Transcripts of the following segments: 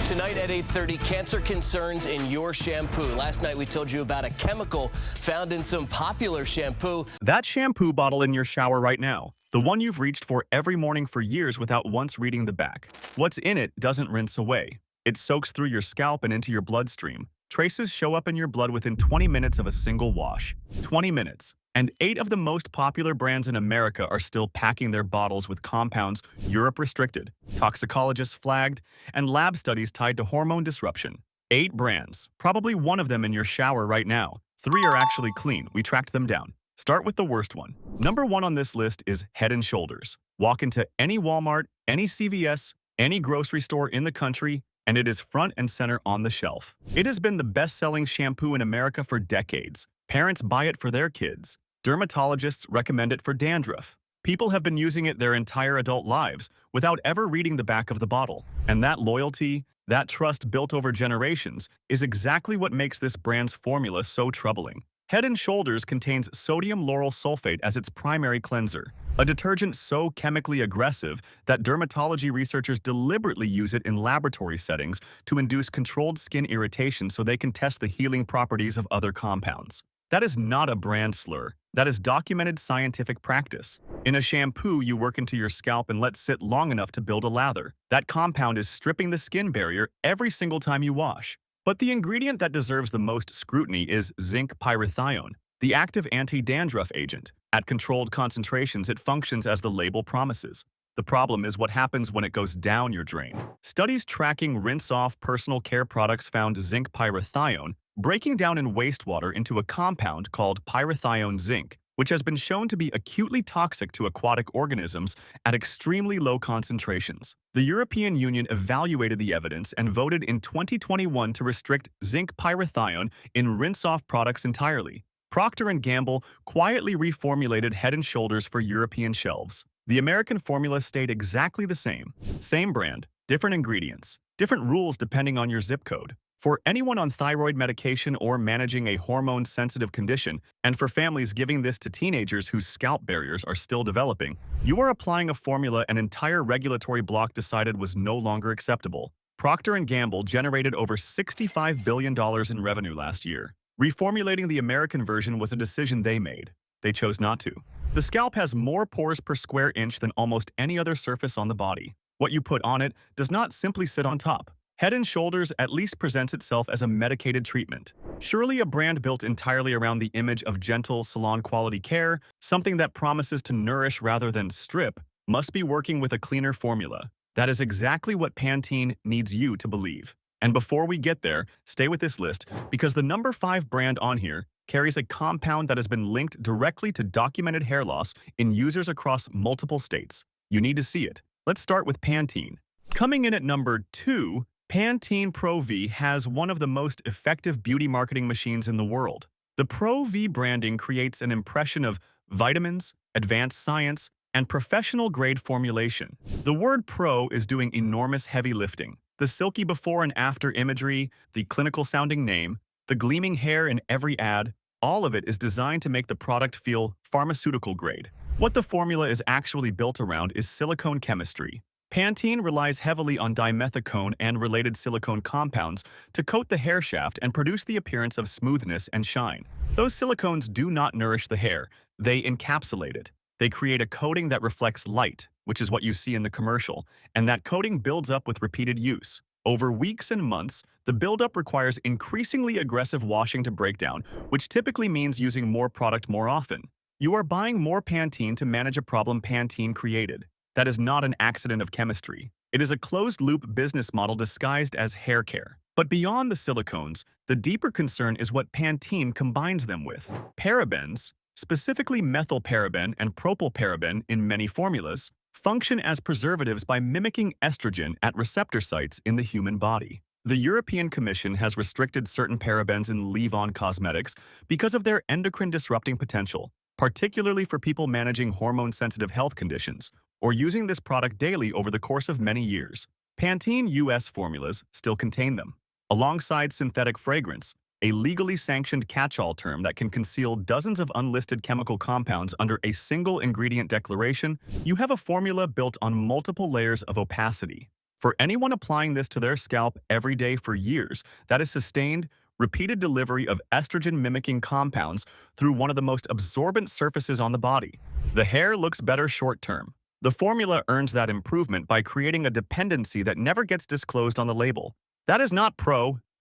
Tonight at 8:30, cancer concerns in your shampoo. Last night we told you about a chemical found in some popular shampoo. That shampoo bottle in your shower right now. The one you've reached for every morning for years without once reading the back. What's in it doesn't rinse away. It soaks through your scalp and into your bloodstream. Traces show up in your blood within 20 minutes of a single wash. 20 minutes. And 8 of the most popular brands in America are still packing their bottles with compounds Europe restricted, toxicologists flagged, and lab studies tied to hormone disruption. 8 brands, probably one of them in your shower right now. 3 are actually clean. We tracked them down. Start with the worst one. Number 1 on this list is Head & Shoulders. Walk into any Walmart, any CVS, any grocery store in the country, and it is front and center on the shelf. It has been the best-selling shampoo in America for decades. Parents buy it for their kids. Dermatologists recommend it for dandruff. People have been using it their entire adult lives without ever reading the back of the bottle. And that loyalty, that trust built over generations, is exactly what makes this brand's formula so troubling. Head & Shoulders contains sodium lauryl sulfate as its primary cleanser, a detergent so chemically aggressive that dermatology researchers deliberately use it in laboratory settings to induce controlled skin irritation so they can test the healing properties of other compounds. That is not a brand slur. That is documented scientific practice. In a shampoo, you work into your scalp and let sit long enough to build a lather. That compound is stripping the skin barrier every single time you wash. But the ingredient that deserves the most scrutiny is zinc pyrithione, the active anti-dandruff agent. At controlled concentrations, it functions as the label promises. The problem is what happens when it goes down your drain. Studies tracking rinse-off personal care products found zinc pyrithione breaking down in wastewater into a compound called pyrithione zinc, which has been shown to be acutely toxic to aquatic organisms at extremely low concentrations. The European Union evaluated the evidence and voted in 2021 to restrict zinc pyrithione in rinse-off products entirely. Procter & Gamble quietly reformulated Head & Shoulders for European shelves. The American formula stayed exactly the same. Same brand, different ingredients, different rules depending on your zip code. For anyone on thyroid medication or managing a hormone-sensitive condition, and for families giving this to teenagers whose scalp barriers are still developing, you are applying a formula an entire regulatory bloc decided was no longer acceptable. Procter & Gamble generated over $65 billion in revenue last year. Reformulating the American version was a decision they made. They chose not to. The scalp has more pores per square inch than almost any other surface on the body. What you put on it does not simply sit on top. Head & Shoulders at least presents itself as a medicated treatment. Surely a brand built entirely around the image of gentle, salon-quality care, something that promises to nourish rather than strip, must be working with a cleaner formula. That is exactly what Pantene needs you to believe. And before we get there, stay with this list, because the number 5 brand on here carries a compound that has been linked directly to documented hair loss in users across multiple states. You need to see it. Let's start with Pantene. Coming in at number 2, Pantene Pro-V has one of the most effective beauty marketing machines in the world. The Pro-V branding creates an impression of vitamins, advanced science, and professional-grade formulation. The word pro is doing enormous heavy lifting. The silky before and after imagery, the clinical-sounding name, the gleaming hair in every ad, all of it is designed to make the product feel pharmaceutical-grade. What the formula is actually built around is silicone chemistry. Pantene relies heavily on dimethicone and related silicone compounds to coat the hair shaft and produce the appearance of smoothness and shine. Those silicones do not nourish the hair, they encapsulate it. They create a coating that reflects light, which is what you see in the commercial, and that coating builds up with repeated use. Over weeks and months, the buildup requires increasingly aggressive washing to break down, which typically means using more product more often. You are buying more Pantene to manage a problem Pantene created. That is not an accident of chemistry. It is a closed-loop business model disguised as hair care. But beyond the silicones, the deeper concern is what Pantene combines them with. Parabens, specifically methylparaben and propylparaben in many formulas, function as preservatives by mimicking estrogen at receptor sites in the human body. The European Commission has restricted certain parabens in leave-on cosmetics because of their endocrine-disrupting potential, particularly for people managing hormone-sensitive health conditions, or using this product daily over the course of many years. Pantene US formulas still contain them. Alongside synthetic fragrance, a legally sanctioned catch-all term that can conceal dozens of unlisted chemical compounds under a single ingredient declaration, you have a formula built on multiple layers of opacity. For anyone applying this to their scalp every day for years, that is sustained, repeated delivery of estrogen-mimicking compounds through one of the most absorbent surfaces on the body. The hair looks better short-term. The formula earns that improvement by creating a dependency that never gets disclosed on the label. That is not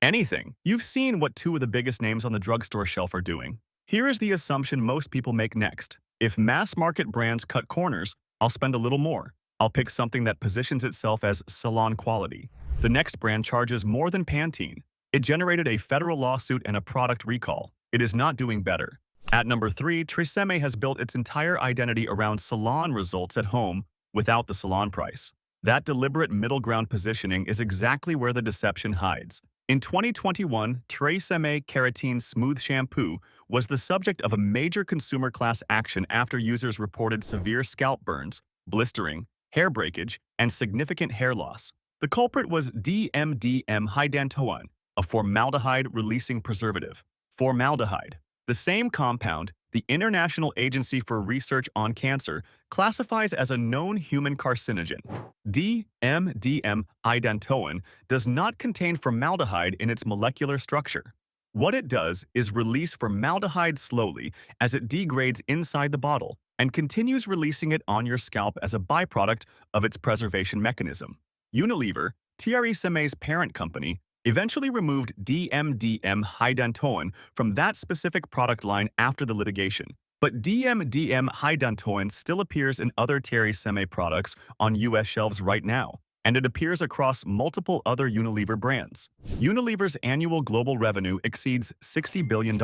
anything. You've seen what two of the biggest names on the drugstore shelf are doing. Here is the assumption most people make next. If mass-market brands cut corners, I'll spend a little more. I'll pick something that positions itself as salon quality. The next brand charges more than Pantene. It generated a federal lawsuit and a product recall. It is not doing better. At number 3, TRESemme has built its entire identity around salon results at home without the salon price. That deliberate middle ground positioning is exactly where the deception hides. In 2021, TRESemme Keratin Smooth Shampoo was the subject of a major consumer class action after users reported severe scalp burns, blistering, hair breakage, and significant hair loss. The culprit was DMDM hydantoin, a formaldehyde-releasing preservative. Formaldehyde, the same compound the International Agency for Research on Cancer classifies as a known human carcinogen. DMDM hydantoin does not contain formaldehyde in its molecular structure. What it does is release formaldehyde slowly as it degrades inside the bottle and continues releasing it on your scalp as a byproduct of its preservation mechanism. Unilever, TRESemme's parent company, eventually removed DMDM hydantoin from that specific product line after the litigation. But DMDM hydantoin still appears in other TRESemme products on US shelves right now, and it appears across multiple other Unilever brands. Unilever's annual global revenue exceeds $60 billion.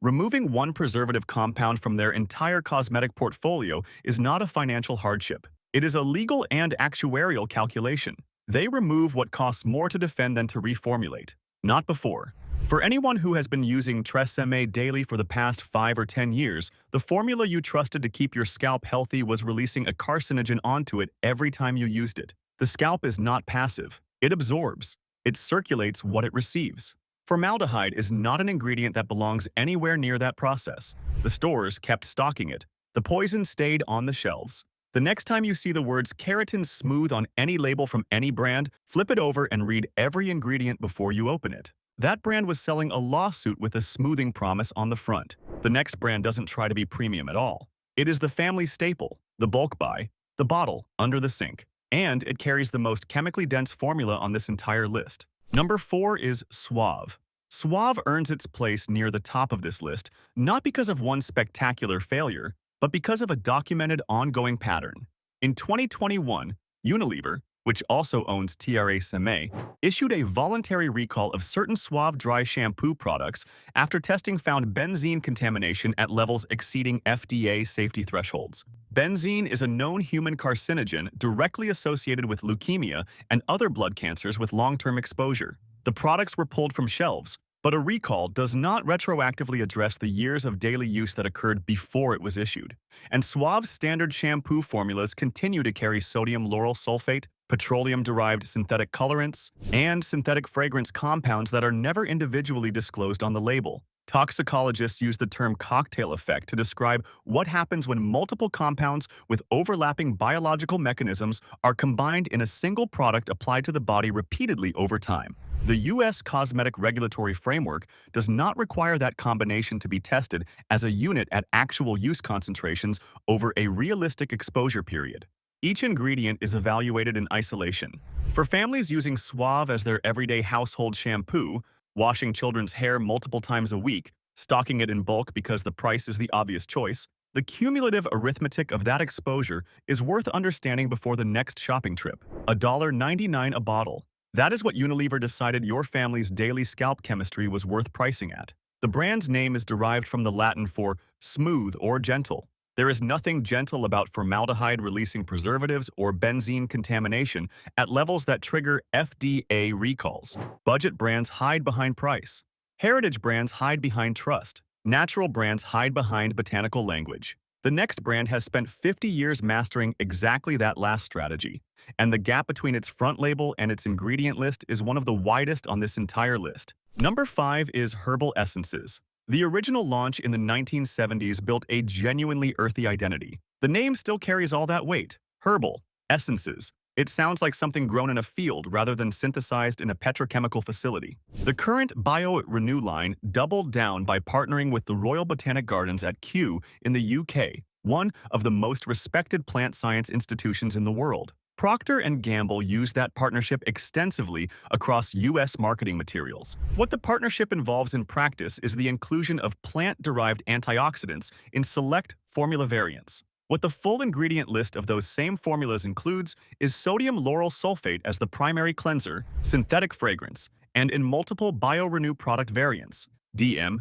Removing one preservative compound from their entire cosmetic portfolio is not a financial hardship. It is a legal and actuarial calculation. They remove what costs more to defend than to reformulate. Not before. For anyone who has been using TRESemme daily for the past 5 or 10 years, the formula you trusted to keep your scalp healthy was releasing a carcinogen onto it every time you used it. The scalp is not passive. It absorbs. It circulates what it receives. Formaldehyde is not an ingredient that belongs anywhere near that process. The stores kept stocking it. The poison stayed on the shelves. The next time you see the words Keratin Smooth on any label from any brand, flip it over and read every ingredient before you open it. That brand was selling a lawsuit with a smoothing promise on the front. The next brand doesn't try to be premium at all. It is the family staple, the bulk buy, the bottle under the sink, and it carries the most chemically dense formula on this entire list. Number 4 is Suave. Suave earns its place near the top of this list, not because of one spectacular failure, but because of a documented ongoing pattern. In 2021, Unilever, which also owns TRESemme, issued a voluntary recall of certain Suave dry shampoo products after testing found benzene contamination at levels exceeding FDA safety thresholds. Benzene is a known human carcinogen directly associated with leukemia and other blood cancers with long-term exposure. The products were pulled from shelves, but a recall does not retroactively address the years of daily use that occurred before it was issued. And Suave's standard shampoo formulas continue to carry sodium lauryl sulfate, petroleum-derived synthetic colorants, and synthetic fragrance compounds that are never individually disclosed on the label. Toxicologists use the term cocktail effect to describe what happens when multiple compounds with overlapping biological mechanisms are combined in a single product applied to the body repeatedly over time. The U.S. Cosmetic Regulatory Framework does not require that combination to be tested as a unit at actual use concentrations over a realistic exposure period. Each ingredient is evaluated in isolation. For families using Suave as their everyday household shampoo, washing children's hair multiple times a week, stocking it in bulk because the price is the obvious choice, the cumulative arithmetic of that exposure is worth understanding before the next shopping trip. $1.99 a bottle. That is what Unilever decided your family's daily scalp chemistry was worth pricing at. The brand's name is derived from the Latin for smooth or gentle. There is nothing gentle about formaldehyde-releasing preservatives or benzene contamination at levels that trigger FDA recalls. Budget brands hide behind price. Heritage brands hide behind trust. Natural brands hide behind botanical language. The next brand has spent 50 years mastering exactly that last strategy, and the gap between its front label and its ingredient list is one of the widest on this entire list. Number 5 is Herbal Essences. The original launch in the 1970s built a genuinely earthy identity. The name still carries all that weight. Herbal Essences. It sounds like something grown in a field rather than synthesized in a petrochemical facility. The current Bio-Renew line doubled down by partnering with the Royal Botanic Gardens at Kew in the UK, one of the most respected plant science institutions in the world. Procter & Gamble used that partnership extensively across U.S. marketing materials. What the partnership involves in practice is the inclusion of plant-derived antioxidants in select formula variants. What the full ingredient list of those same formulas includes is sodium lauryl sulfate as the primary cleanser, synthetic fragrance, and in multiple Bio-Renew product variants, DM,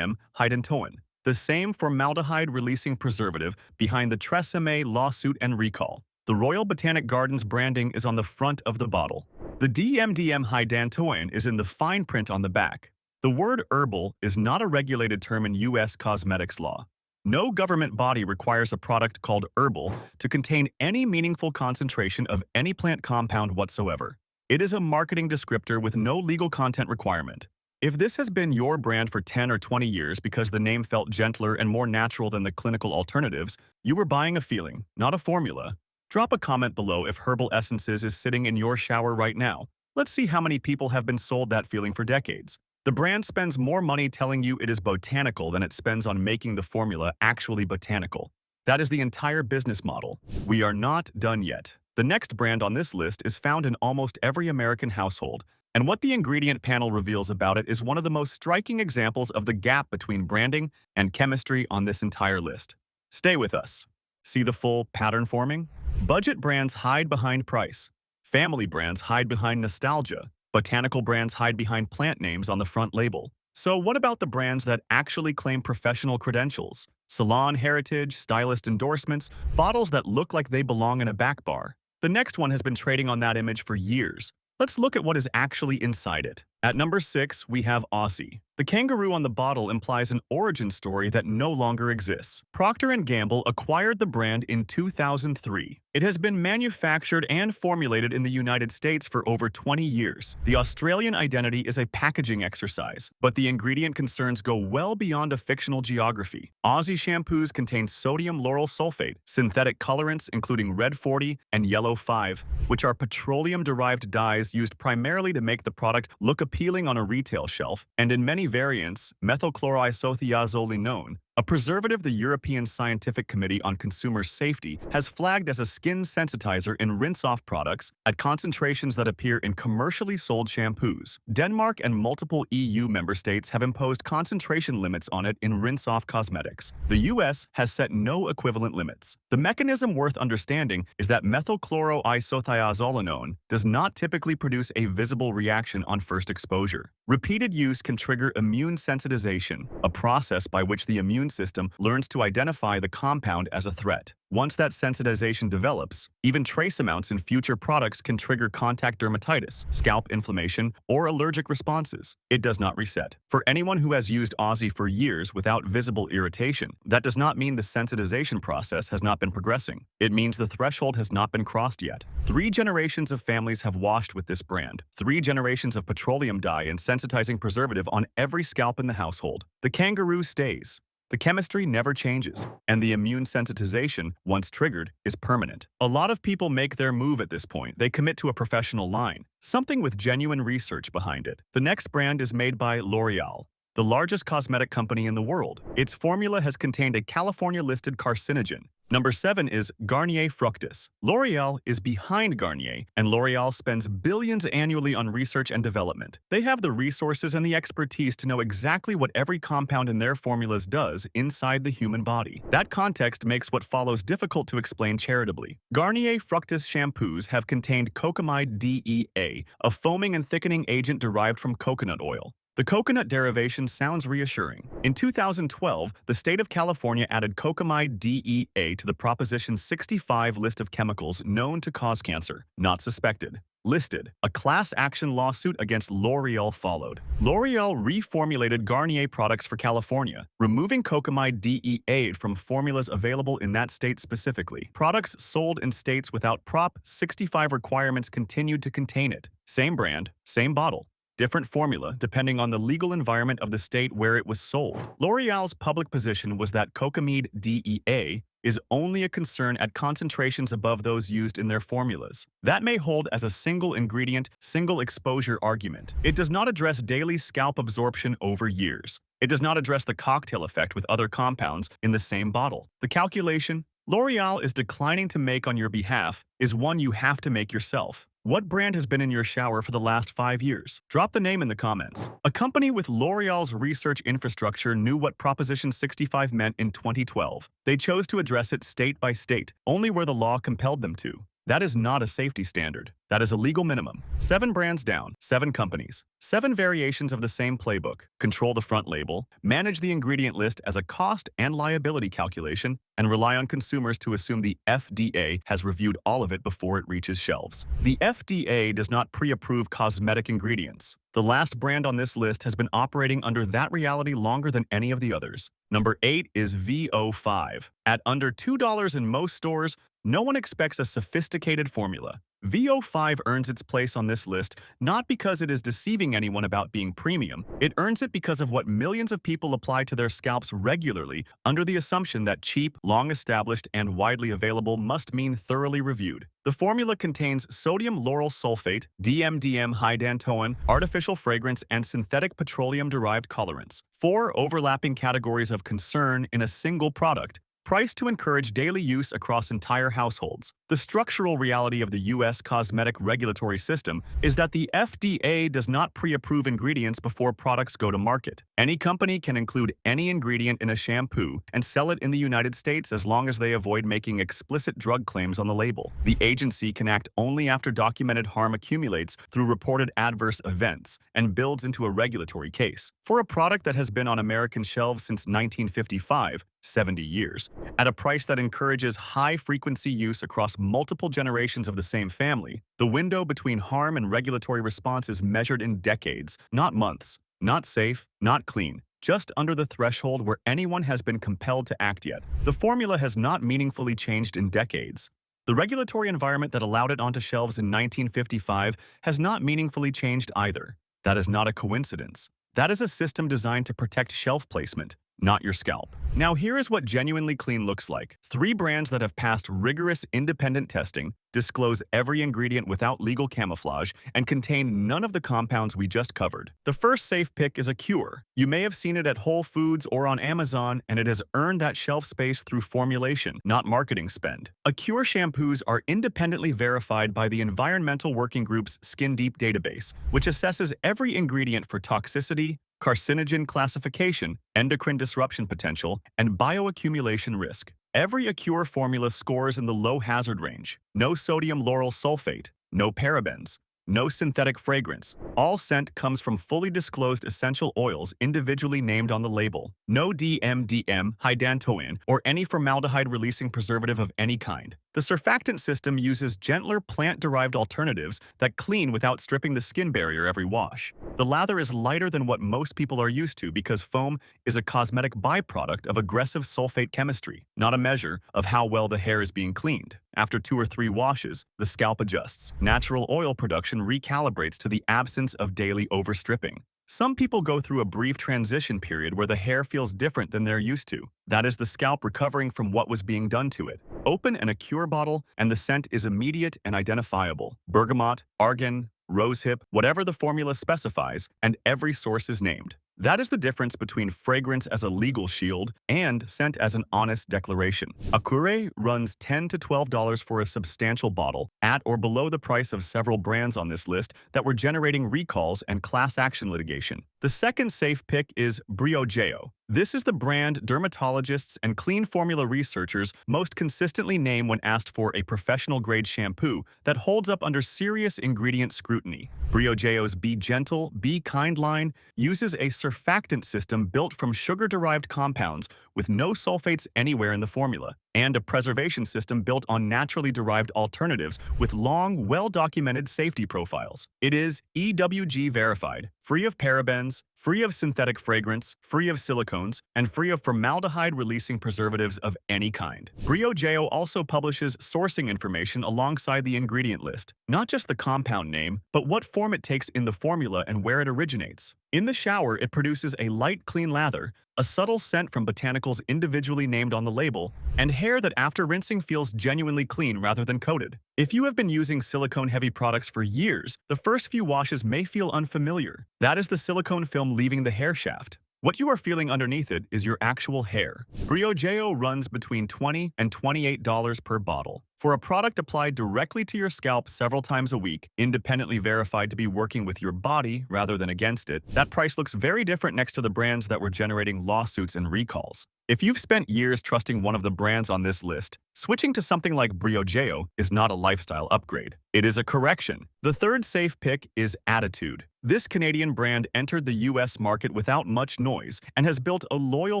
hydantoin, the same formaldehyde-releasing preservative behind the TRESemme lawsuit and recall. The Royal Botanic Gardens branding is on the front of the bottle. The DM hydantoin is in the fine print on the back. The word herbal is not a regulated term in U.S. cosmetics law. No government body requires a product called herbal to contain any meaningful concentration of any plant compound whatsoever. It is a marketing descriptor with no legal content requirement. If this has been your brand for 10 or 20 years because the name felt gentler and more natural than the clinical alternatives, you were buying a feeling, not a formula. Drop a comment below if Herbal Essences is sitting in your shower right now. Let's see how many people have been sold that feeling for decades. The brand spends more money telling you it is botanical than it spends on making the formula actually botanical. That is the entire business model. We are not done yet. The next brand on this list is found in almost every American household, and what the ingredient panel reveals about it is one of the most striking examples of the gap between branding and chemistry on this entire list. Stay with us. See the full pattern forming? Budget brands hide behind price. Family brands hide behind nostalgia. Botanical brands hide behind plant names on the front label. So what about the brands that actually claim professional credentials? Salon heritage, stylist endorsements, bottles that look like they belong in a back bar. The next one has been trading on that image for years. Let's look at what is actually inside it. At number 6, we have Aussie. The kangaroo on the bottle implies an origin story that no longer exists. Procter & Gamble acquired the brand in 2003. It has been manufactured and formulated in the United States for over 20 years. The Australian identity is a packaging exercise, but the ingredient concerns go well beyond a fictional geography. Aussie shampoos contain sodium lauryl sulfate, synthetic colorants including red 40 and yellow 5, which are petroleum-derived dyes used primarily to make the product look appealing on a retail shelf, and in many variants, methylchloroisothiazolinone, a preservative the European Scientific Committee on Consumer Safety has flagged as a skin sensitizer in rinse-off products at concentrations that appear in commercially sold shampoos. Denmark and multiple EU member states have imposed concentration limits on it in rinse-off cosmetics. The US has set no equivalent limits. The mechanism worth understanding is that methylchloroisothiazolinone does not typically produce a visible reaction on first exposure. Repeated use can trigger immune sensitization, a process by which the immune system learns to identify the compound as a threat. Once that sensitization develops, even trace amounts in future products can trigger contact dermatitis, scalp inflammation, or allergic responses. It does not reset. For anyone who has used Aussie for years without visible irritation, that does not mean the sensitization process has not been progressing. It means the threshold has not been crossed yet. 3 generations of families have washed with this brand. 3 generations of petroleum dye and sensitizing preservative on every scalp in the household. The kangaroo stays. The chemistry never changes, and the immune sensitization, once triggered, is permanent. A lot of people make their move at this point. They commit to a professional line, something with genuine research behind it. The next brand is made by L'Oreal, the largest cosmetic company in the world. Its formula has contained a California-listed carcinogen. Number 7 is Garnier Fructis. L'Oreal is behind Garnier, and L'Oreal spends billions annually on research and development. They have the resources and the expertise to know exactly what every compound in their formulas does inside the human body. That context makes what follows difficult to explain charitably. Garnier Fructis shampoos have contained cocamide DEA, a foaming and thickening agent derived from coconut oil. The coconut derivation sounds reassuring. In 2012, the state of California added cocamide DEA to the Proposition 65 list of chemicals known to cause cancer, not suspected. Listed. A class action lawsuit against L'Oreal followed. L'Oreal reformulated Garnier products for California, removing cocamide DEA from formulas available in that state specifically. Products sold in states without Prop 65 requirements continued to contain it. Same brand, same bottle. different formula depending on the legal environment of the state where it was sold. L'Oreal's public position was that cocamide DEA is only a concern at concentrations above those used in their formulas. That may hold as a single ingredient, single exposure argument. It does not address daily scalp absorption over years. It does not address the cocktail effect with other compounds in the same bottle. The calculation L'Oreal is declining to make on your behalf is one you have to make yourself. What brand has been in your shower for the last 5 years? Drop the name in the comments. A company with L'Oreal's research infrastructure knew what Proposition 65 meant in 2012. They chose to address it state by state, only where the law compelled them to. That is not a safety standard. That is a legal minimum. 7 brands down, 7 companies, 7 variations of the same playbook. Control the front label, manage the ingredient list as a cost and liability calculation, and rely on consumers to assume the FDA has reviewed all of it before it reaches shelves. The FDA does not pre-approve cosmetic ingredients. The last brand on this list has been operating under that reality longer than any of the others. Number 8 is VO5. At under $2 in most stores, no one expects a sophisticated formula. VO5 earns its place on this list not because it is deceiving anyone about being premium. It earns it because of what millions of people apply to their scalps regularly under the assumption that cheap, long-established, and widely available must mean thoroughly reviewed. The formula contains sodium lauryl sulfate, DMDM hydantoin, artificial fragrance, and synthetic petroleum-derived colorants. 4 overlapping categories of concern in a single product, priced to encourage daily use across entire households. The structural reality of the U.S. cosmetic regulatory system is that the FDA does not pre-approve ingredients before products go to market. Any company can include any ingredient in a shampoo and sell it in the United States as long as they avoid making explicit drug claims on the label. The agency can act only after documented harm accumulates through reported adverse events and builds into a regulatory case. For a product that has been on American shelves since 1955, 70 years, at a price that encourages high-frequency use across multiple generations of the same family, the window between harm and regulatory response is measured in decades, not months. Not safe, not clean, just under the threshold where anyone has been compelled to act yet. The formula has not meaningfully changed in decades. The regulatory environment that allowed it onto shelves in 1955 has not meaningfully changed either. That is not a coincidence. That is a system designed to protect shelf placement, not your scalp. Now here is what genuinely clean looks like. 3 brands that have passed rigorous independent testing, disclose every ingredient without legal camouflage, and contain none of the compounds we just covered. The first safe pick is Acure. You may have seen it at Whole Foods or on Amazon, and it has earned that shelf space through formulation, not marketing spend. Acure shampoos are independently verified by the Environmental Working Group's Skin Deep database, which assesses every ingredient for toxicity, carcinogen classification, endocrine disruption potential, and bioaccumulation risk. Every Acure formula scores in the low hazard range. No sodium lauryl sulfate, no parabens, no synthetic fragrance. All scent comes from fully disclosed essential oils individually named on the label. No DMDM, hydantoin, or any formaldehyde-releasing preservative of any kind. The surfactant system uses gentler plant-derived alternatives that clean without stripping the skin barrier every wash. The lather is lighter than what most people are used to because foam is a cosmetic byproduct of aggressive sulfate chemistry, not a measure of how well the hair is being cleaned. After 2 or 3 washes, the scalp adjusts. Natural oil production recalibrates to the absence of daily overstripping. Some people go through a brief transition period where the hair feels different than they're used to. That is the scalp recovering from what was being done to it. Open an Acure bottle, and the scent is immediate and identifiable. Bergamot, argan, rosehip, whatever the formula specifies, and every source is named. That is the difference between fragrance as a legal shield and scent as an honest declaration. Acure runs $10 to $12 for a substantial bottle, at or below the price of several brands on this list that were generating recalls and class action litigation. The second safe pick is Briogeo. This is the brand dermatologists and clean formula researchers most consistently name when asked for a professional-grade shampoo that holds up under serious ingredient scrutiny. Briogeo's Be Gentle, Be Kind line uses a surfactant system built from sugar-derived compounds with no sulfates anywhere in the formula. and a preservation system built on naturally derived alternatives with long, well-documented safety profiles. It is EWG verified, free of parabens, free of synthetic fragrance, free of silicones, and free of formaldehyde-releasing preservatives of any kind. Briogeo also publishes sourcing information alongside the ingredient list, not just the compound name, but what form it takes in the formula and where it originates. In the shower, it produces a light, clean lather, a subtle scent from botanicals individually named on the label, and hair that after rinsing feels genuinely clean rather than coated. If you have been using silicone-heavy products for years, the first few washes may feel unfamiliar. That is the silicone film leaving the hair shaft. What you are feeling underneath it is your actual hair. Briogeo runs between $20 and $28 per bottle. For a product applied directly to your scalp several times a week, independently verified to be working with your body rather than against it, that price looks very different next to the brands that were generating lawsuits and recalls. If you've spent years trusting one of the brands on this list, switching to something like Briogeo is not a lifestyle upgrade. It is a correction. The third safe pick is Attitude. This Canadian brand entered the US market without much noise and has built a loyal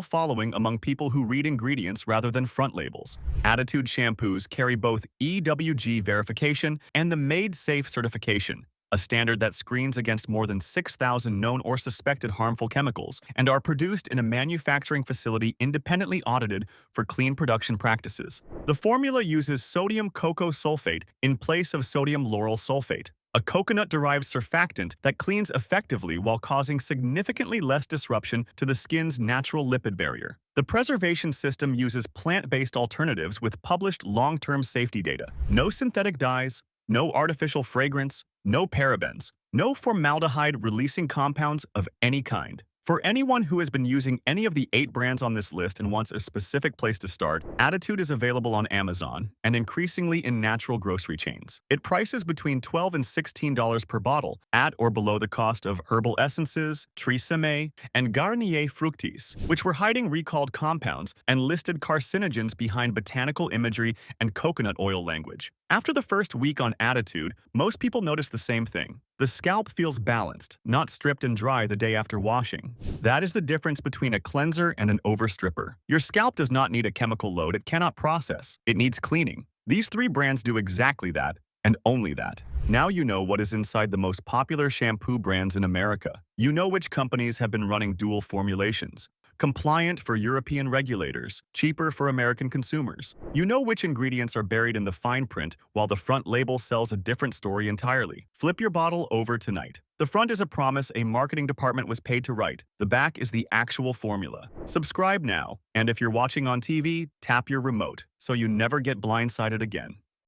following among people who read ingredients rather than front labels. Attitude shampoos carry both EWG verification and the Made Safe certification, a standard that screens against more than 6,000 known or suspected harmful chemicals, and are produced in a manufacturing facility independently audited for clean production practices. The formula uses sodium cocoa sulfate in place of sodium lauryl sulfate, a coconut-derived surfactant that cleans effectively while causing significantly less disruption to the skin's natural lipid barrier. The preservation system uses plant-based alternatives with published long-term safety data. No synthetic dyes, no artificial fragrance, no parabens, no formaldehyde-releasing compounds of any kind. For anyone who has been using any of the 8 brands on this list and wants a specific place to start, Attitude is available on Amazon and increasingly in natural grocery chains. It prices between $12 and $16 per bottle, at or below the cost of Herbal Essences, TRESemme, and Garnier Fructis, which were hiding recalled compounds and listed carcinogens behind botanical imagery and coconut oil language. After the first week on Attitude, most people notice the same thing. The scalp feels balanced, not stripped and dry the day after washing. That is the difference between a cleanser and an overstripper. Your scalp does not need a chemical load it cannot process. It needs cleaning. These 3 brands do exactly that, and only that. Now you know what is inside the most popular shampoo brands in America. You know which companies have been running dual formulations. Compliant for European regulators, cheaper for American consumers. You know which ingredients are buried in the fine print while the front label sells a different story entirely. Flip your bottle over tonight. The front is a promise a marketing department was paid to write. The back is the actual formula. Subscribe now, and if you're watching on TV, tap your remote so you never get blindsided again.